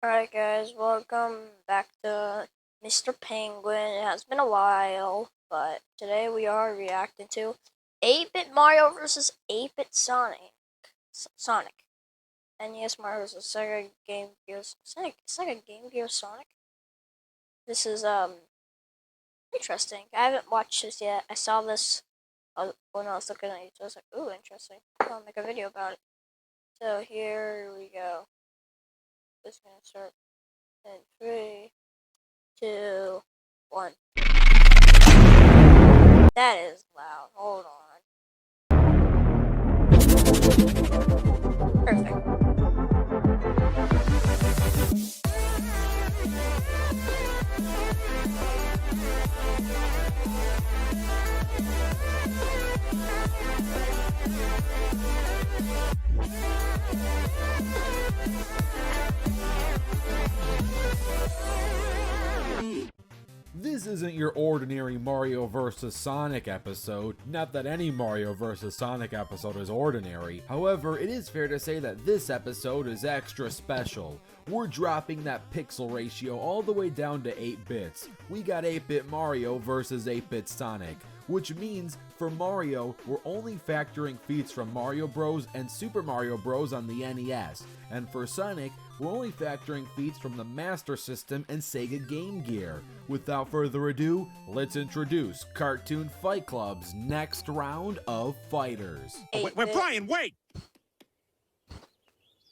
Alright guys, welcome back to Mr. Penguin. It has been a while, but today we are reacting to 8-Bit Mario versus 8-Bit Sonic. NES Mario versus Sega Game Gear Sonic. It's like a Game Gear Sonic. This is interesting. I haven't watched this yet. I saw this when I was looking at it. I was like, ooh, interesting. I'll make a video about it. So here we go. Just gonna start in 3, 2, 1. That is loud. Hold on. Perfect. This isn't your ordinary Mario vs. Sonic episode, not that any Mario vs. Sonic episode is ordinary. However, it is fair to say that this episode is extra special. We're dropping that pixel ratio all the way down to 8 bits. We got 8-bit Mario versus 8-bit Sonic, which means for Mario, we're only factoring feats from Mario Bros. And Super Mario Bros. On the NES, and for Sonic, we're only factoring feats from the Master System and Sega Game Gear. Without further ado, let's introduce Cartoon Fight Club's next round of fighters. Wait, Brian, wait!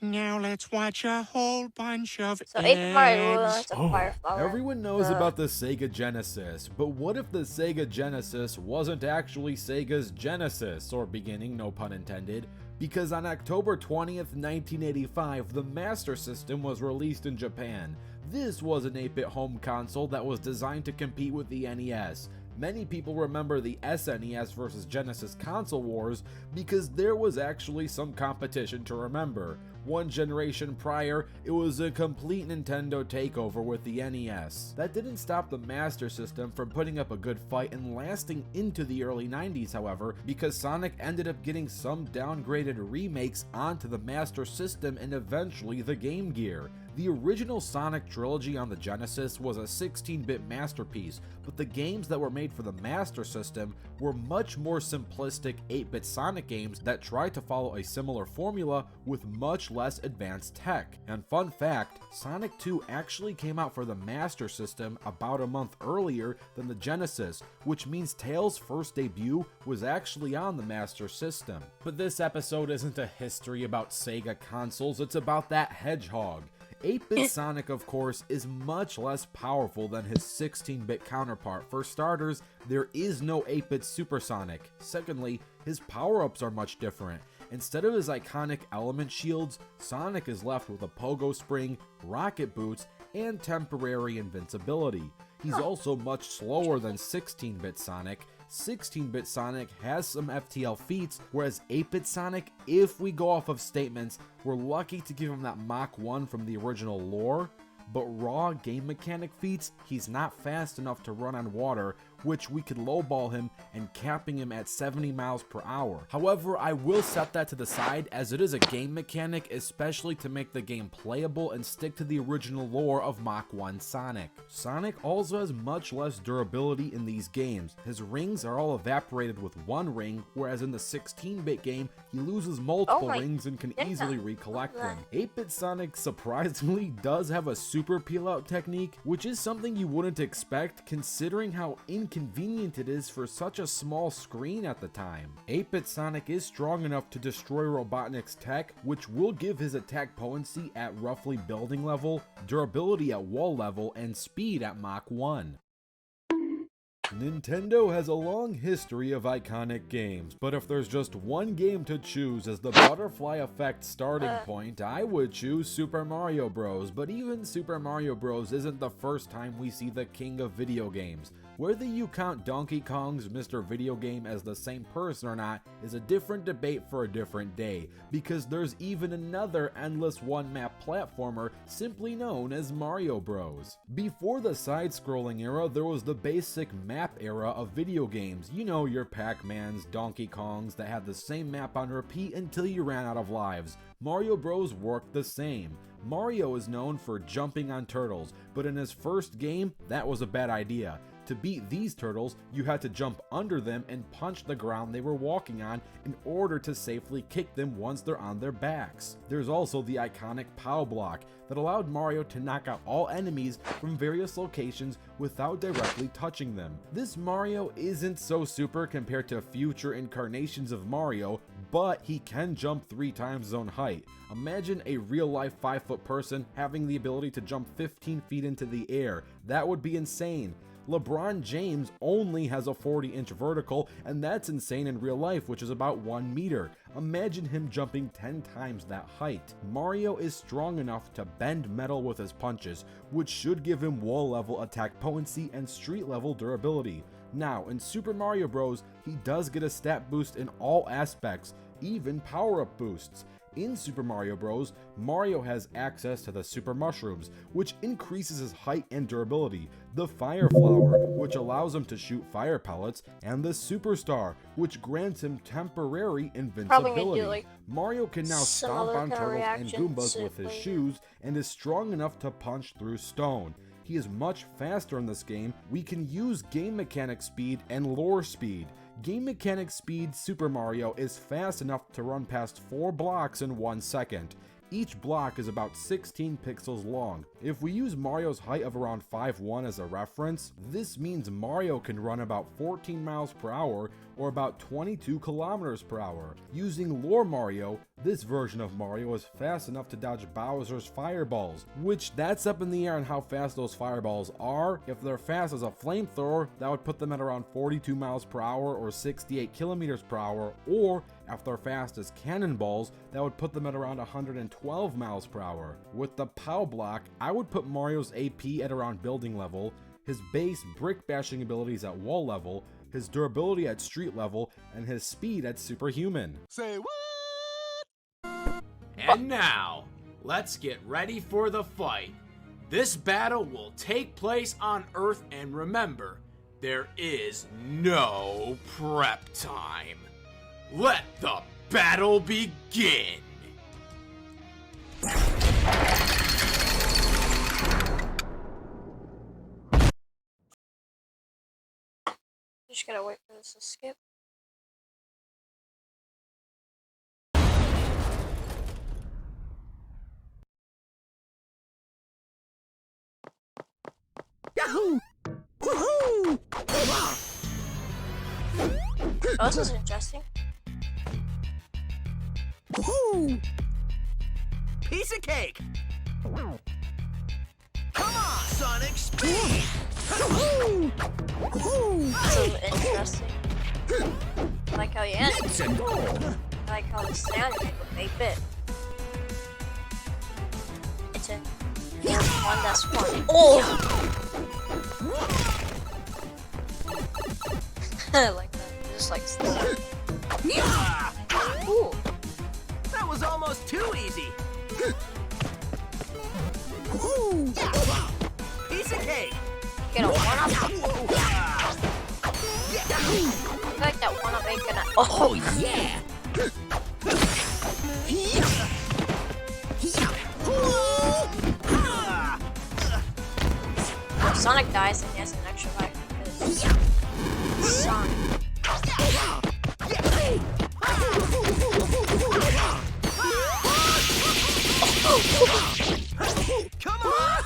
Now let's watch a whole bunch of So 8-Bit Mario ads. is a fire flower. Everyone knows about the Sega Genesis, but what if the Sega Genesis wasn't actually Sega's Genesis, or beginning, no pun intended? Because on October 20th, 1985, the Master System was released in Japan. This was an 8-bit home console that was designed to compete with the NES. Many people remember the SNES versus Genesis console wars because there was actually some competition to remember. One generation prior, it was a complete Nintendo takeover with the NES. That didn't stop the Master System from putting up a good fight and lasting into the early 90s, however, because Sonic ended up getting some downgraded remakes onto the Master System and eventually the Game Gear. The original Sonic trilogy on the Genesis was a 16-bit masterpiece, but the games that were made for the Master System were much more simplistic 8-bit Sonic games that tried to follow a similar formula with much less advanced tech. And fun fact, Sonic 2 actually came out for the Master System about a month earlier than the Genesis, which means Tails' first debut was actually on the Master System. But this episode isn't a history about Sega consoles, it's about that hedgehog. 8-bit Sonic, of course, is much less powerful than his 16-bit counterpart. For starters, there is no 8-bit Super Sonic. Secondly, his power-ups are much different. Instead of his iconic element shields, Sonic is left with a pogo spring, rocket boots, and temporary invincibility. He's also much slower than 16-bit Sonic. 16-bit Sonic has some FTL feats, whereas 8-bit Sonic, if we go off of statements, we're lucky to give him that Mach 1 from the original lore, but raw game mechanic feats, he's not fast enough to run on water, which we could lowball him and capping him at 70 miles per hour. However, I will set that to the side as it is a game mechanic, especially to make the game playable and stick to the original lore of Mach 1 Sonic. Sonic also has much less durability in these games. His rings are all evaporated with one ring, whereas in the 16-bit game, he loses multiple rings and can easily recollect them. 8-bit Sonic surprisingly does have a super peel-out technique, which is something you wouldn't expect considering how inconvenient it is for such a small screen at the time. 8-bit Sonic is strong enough to destroy Robotnik's tech, which will give his attack potency at roughly building level, durability at wall level, and speed at Mach 1. Nintendo has a long history of iconic games, but if there's just one game to choose as the butterfly effect starting point, I would choose Super Mario Bros. But even Super Mario Bros. Isn't the first time we see the king of video games. Whether you count Donkey Kong's Mr. Video Game as the same person or not is a different debate for a different day, because there's even another endless one-map platformer simply known as Mario Bros. Before the side-scrolling era, there was the basic map era of video games. You know, your Pac-Mans, Donkey Kongs that had the same map on repeat until you ran out of lives. Mario Bros worked the same. Mario is known for jumping on turtles, but in his first game, that was a bad idea. To beat these turtles, you had to jump under them and punch the ground they were walking on in order to safely kick them once they're on their backs. There's also the iconic POW block that allowed Mario to knock out all enemies from various locations without directly touching them. This Mario isn't so super compared to future incarnations of Mario, but he can jump 3 times his own height. Imagine a real-life 5-foot person having the ability to jump 15 feet into the air. That would be insane. LeBron James only has a 40-inch vertical, and that's insane in real life, which is about 1 meter. Imagine him jumping 10 times that height. Mario is strong enough to bend metal with his punches, which should give him wall-level attack potency and street-level durability. Now, in Super Mario Bros., he does get a stat boost in all aspects, even power-up boosts. In Super Mario Bros., Mario has access to the Super Mushrooms, which increases his height and durability, the Fire Flower, which allows him to shoot fire pellets, and the Superstar, which grants him temporary invincibility. Mario can now stomp on turtles and Goombas with his shoes, and is strong enough to punch through stone. He is much faster in this game. We can use game mechanic speed and lore speed. Game mechanic speed Super Mario is fast enough to run past 4 blocks in 1 second. Each block is about 16 pixels long. If we use Mario's height of around 5'1" as a reference, this means Mario can run about 14 miles per hour or about 22 kilometers per hour. Using Lore Mario, this version of Mario is fast enough to dodge Bowser's fireballs, which that's up in the air on how fast those fireballs are. If they're fast as a flamethrower, that would put them at around 42 miles per hour or 68 kilometers per hour, or if they're fast as cannonballs, that would put them at around 112 miles per hour. With the POW block, I would put Mario's AP at around building level, his base brick bashing abilities at wall level, his durability at street level, and his speed at superhuman. Say what? And now, let's get ready for the fight. This battle will take place on Earth, and remember, there is no prep time. Let the battle begin! Just gotta wait for this to skip. Yahoo! Woohoo! Oh, this is interesting. Woohoo! Piece of cake! Come on, Sonic, speed! Woohoo! Woohoo! This is interesting. I like how you end. Let's go! I like how the sound you with 8-bit. It's a one that's fun. Oh! I like that. Just like ooh. That was almost too easy! Woohoo! Piece of cake! Get a one-up. I like that one-up ain't gonna. Oh yeah! If Sonic dies, then he has an extra life because Sonic. Come on!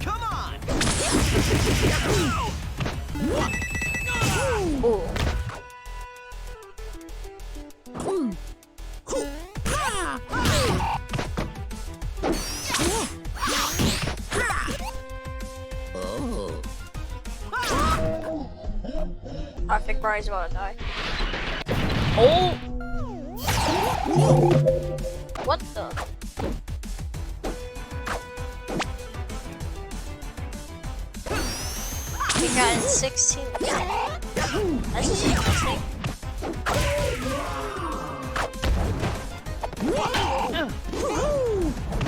Come on! Ooh. I think Brian's about to die. Oh! What the? 16. That's just interesting.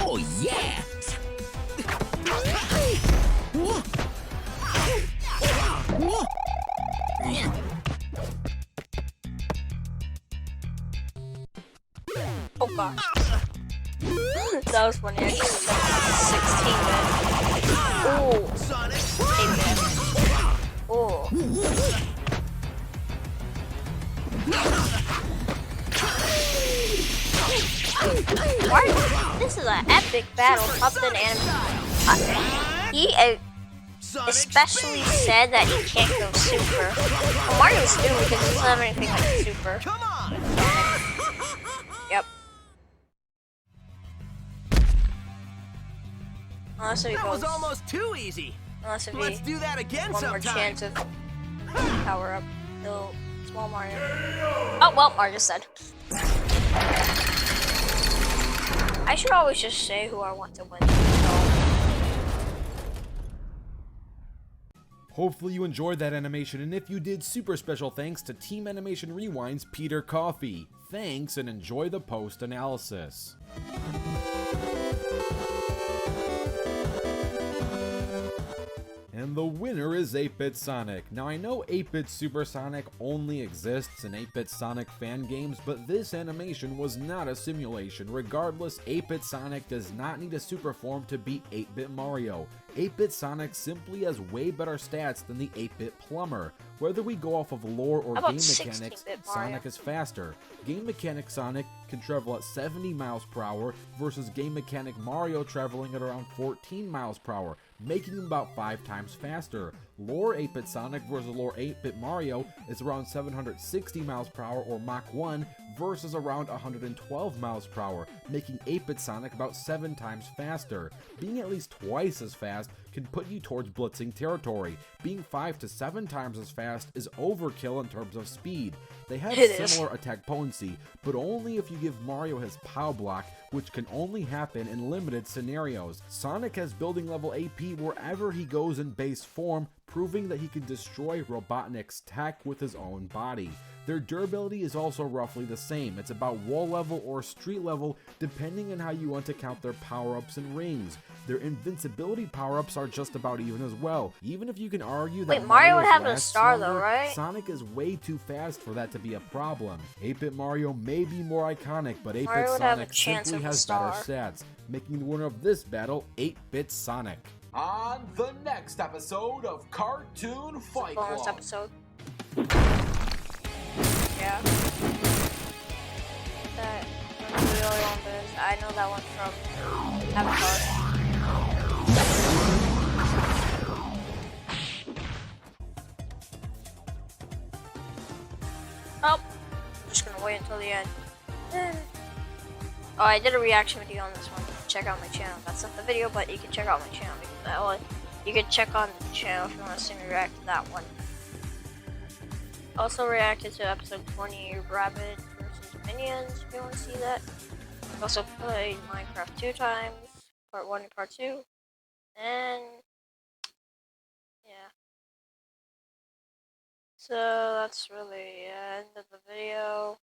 Oh yeah! Oh gosh. That was funny. I just said 16 bit. Ooh. Sonic. 8 bit. Ooh. Why? This is an epic battle. Upton and he Sonic especially speed. said that he can't go super. Well, Mario's new because he doesn't have anything like super. Come on. Yep. Unless if he That was goes, almost too easy. unless if Let's he do that again one more sometime. chance of power up. He'll small Mario. Oh well, Mario said. I should always just say who I want to win. Hopefully you enjoyed that animation, and if you did, super special thanks to Team Animation Rewind's Peter Coffey. Thanks, and enjoy the post-analysis. And the winner is 8-Bit Sonic. Now I know 8-Bit Super Sonic only exists in 8-Bit Sonic fan games, but this animation was not a simulation. Regardless, 8-Bit Sonic does not need a super form to beat 8-Bit Mario. 8-Bit Sonic simply has way better stats than the 8-Bit Plumber. Whether we go off of lore or How about game mechanics, 16-bit Mario? Sonic is faster. Game mechanic Sonic can travel at 70 miles per hour versus game mechanic Mario traveling at around 14 miles per hour, making him about 5 times faster. Lore 8-Bit Sonic versus lore 8-Bit Mario is around 760 miles per hour or Mach 1 versus around 112 miles per hour, making 8-Bit Sonic about 7 times faster. Being at least twice as fast can put you towards blitzing territory. Being 5 to 7 times as fast is overkill in terms of speed. They have It is. similar attack potency, but only if you give Mario his POW block, which can only happen in limited scenarios. Sonic has building level AP wherever he goes in base form, proving that he can destroy Robotnik's tech with his own body. Their durability is also roughly the same. It's about wall level or street level, depending on how you want to count their power-ups and rings. Their invincibility power-ups are just about even as well. Even if you can argue that Wait, Mario would Mario's have a lasts star though, longer, right? Sonic is way too fast for that to be a problem. 8-Bit Mario may be more iconic, but 8-Bit Mario would have a Sonic chance simply of a has better star. stats, making the winner of this battle 8-Bit Sonic. On the next episode of Cartoon Fight Bonus Club. episode. Yeah. That one the other one is. I know that one from Avatar. Oh, I'm just gonna wait until the end. Oh, I did a reaction video on this one. Check out my channel. That's not the video, but you can check out my channel because that one. You can check on the channel if you want to see me react to that one. Also reacted to episode 20, Rabbit versus Minions. If you want to see that. Also played Minecraft 2 times, part 1 and part 2, and yeah. So that's really the end of the video.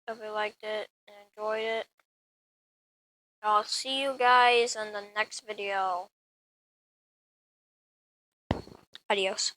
Hope you liked it and enjoyed it. I'll see you guys in the next video. Adios.